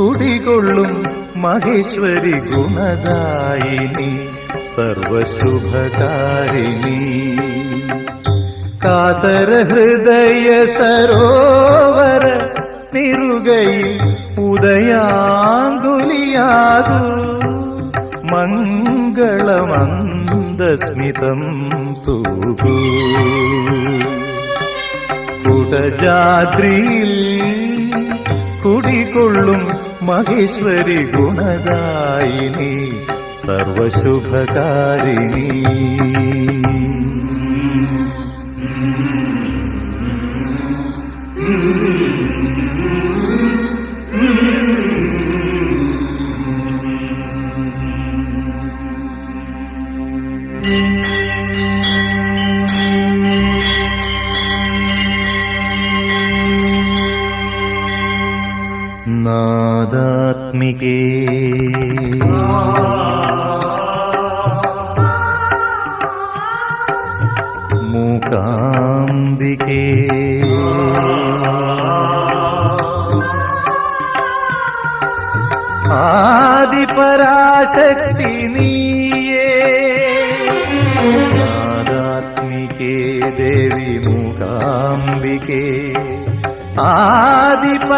കുടികൊള്ളും മഹേശ്വരി ഗുണദായിനി സർവശുഭകാരിണി കാതര ഹൃദയ സരോവര നിറുകയിൽ ഉദയാങ്കുലിയാകൂ മംഗളമന്ദസ്മിതം തൂകൂ കുടജാദ്രിയിൽ കുടികൊള്ളും മഹേശ്വരി ഗുണദായിനി സർവശുഭകാരിണി നാദാത്മികേ മൂകാംബികേ ആദിപരാശക്തി നീയേ നാദാത്മികേ ദേവി മൂകാംബികേ ആദിപ